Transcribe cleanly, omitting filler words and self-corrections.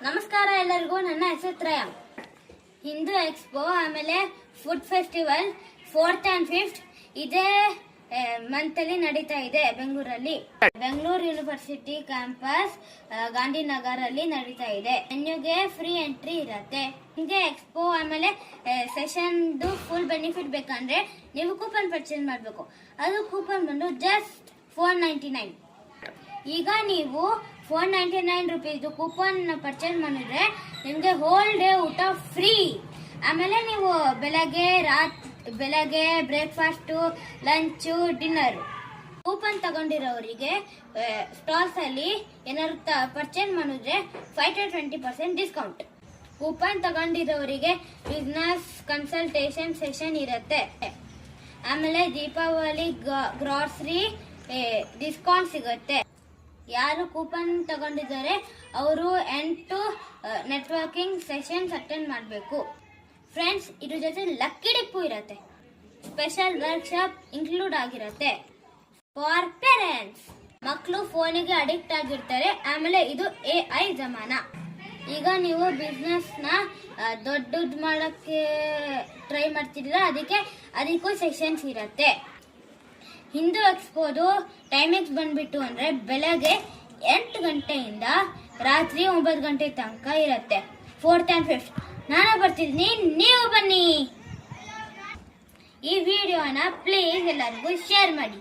ನಮಸ್ಕಾರ ಎಲ್ಲರಿಗೂ. ನನ್ನ ಹೆಸರು ತ್ರಯ. ಹಿಂದೂ ಎಕ್ಸ್ಪೋ ಆಮೇಲೆ food festival 4th and 5th ಇದೇ ಮಂತ್ ಅಲ್ಲಿ ನಡೀತಾ ಇದೆ ಬೆಂಗಳೂರಲ್ಲಿ. ಬೆಂಗಳೂರು ಯೂನಿವರ್ಸಿಟಿ ಕ್ಯಾಂಪಸ್ ಗಾಂಧಿನಗರ್ ಅಲ್ಲಿ ನಡೀತಾ ಇದೆ. ಮೆನ್ಯೂಗೆ ಫ್ರೀ ಎಂಟ್ರಿ ಇರತ್ತೆ. ಹಿಂಗೆ ಎಕ್ಸ್ಪೋ ಆಮೇಲೆ ಸೆಷನ್ ಫುಲ್ ಬೆನಿಫಿಟ್ ಬೇಕಂದ್ರೆ ನೀವು ಕೂಪನ್ ಪರ್ಚೇಸ್ ಮಾಡಬೇಕು. ಅದು ಕೂಪನ್ ಬಂದು ಜಸ್ಟ್ 499. ಈಗ ನೀವು 499 ರುಪೀಸ್ ಕೂಪನ್ ಪರ್ಚೇಸ್ ಮಾಡಿದ್ರೆ ನಿಮಗೆ ಹೋಲ್ ಡೇ ಊಟ ಫ್ರೀ. ಆಮೇಲೆ ನೀವು ಬೆಳಗ್ಗೆ ಬ್ರೇಕ್ಫಾಸ್ಟ್, ಲಂಚ್, ಡಿನ್ನರ್. ಕೂಪನ್ ತಗೊಂಡಿರೋರಿಗೆ ಸ್ಟಾಲ್ಸ್ ಅಲ್ಲಿ ಏನಾದ್ರು ಪರ್ಚೇಸ್ ಮಾಡಿದ್ರೆ 5 to 20% ಡಿಸ್ಕೌಂಟ್. ಕೂಪನ್ ತಗೊಂಡಿರೋರಿಗೆ ಬಿಸ್ನೆಸ್ ಕನ್ಸಲ್ಟೇಷನ್ ಸೆಷನ್ ಇರುತ್ತೆ. ಆಮೇಲೆ ದೀಪಾವಳಿ ಗ್ರಾಸರಿ ಡಿಸ್ಕೌಂಟ್ ಸಿಗುತ್ತೆ. ಯಾರು ಕೂಪನ್ ತಗೊಂಡಿದ್ದಾರೆ ಅವರು 8 ನೆಟ್ವರ್ಕಿಂಗ್ ಸೆಷನ್ಸ್ ಅಟೆಂಡ್ ಮಾಡಬೇಕು. ಫ್ರೆಂಡ್ಸ್, ಇದ್ರ ಜೊತೆ ಲಕ್ಕಿ ಡಿಪ್ಪು ಇರುತ್ತೆ. ಸ್ಪೆಷಲ್ ವರ್ಕ್ಶಾಪ್ ಇನ್ಕ್ಲೂಡ್ ಆಗಿರುತ್ತೆ. ಫಾರ್ ಪೇರೆಂಟ್ಸ್, ಮಕ್ಕಳು ಫೋನಿಗೆ ಅಡಿಕ್ಟ್ ಆಗಿರ್ತಾರೆ. ಆಮೇಲೆ ಇದು AI ಜಮಾನ. ಈಗ ನೀವು ಬಿಸ್ನೆಸ್ ನ ದೊಡ್ಡದು ಮಾಡಕ್ಕೆ ಟ್ರೈ ಮಾಡ್ತಿದ್ದೀರಾ, ಅದಕ್ಕೂ ಸೆಷನ್ಸ್ ಇರುತ್ತೆ. ಹಿಂದೂ ಎಕ್ಸ್ಪೋದು ಟೈಮಿಂಗ್ಸ್ ಬಂದ್ಬಿಟ್ಟು ಅಂದ್ರೆ ಬೆಳಗ್ಗೆ 8 ಗಂಟೆಯಿಂದ ರಾತ್ರಿ 9 ಗಂಟೆ ತನಕ ಇರುತ್ತೆ. 4th and 5th ನಾನು ಬರ್ತಿದ್ದೀನಿ, ನೀವು ಬನ್ನಿ. ಈ ವಿಡಿಯೋನ ಪ್ಲೀಸ್ ಎಲ್ಲರಿಗೂ ಶೇರ್ ಮಾಡಿ.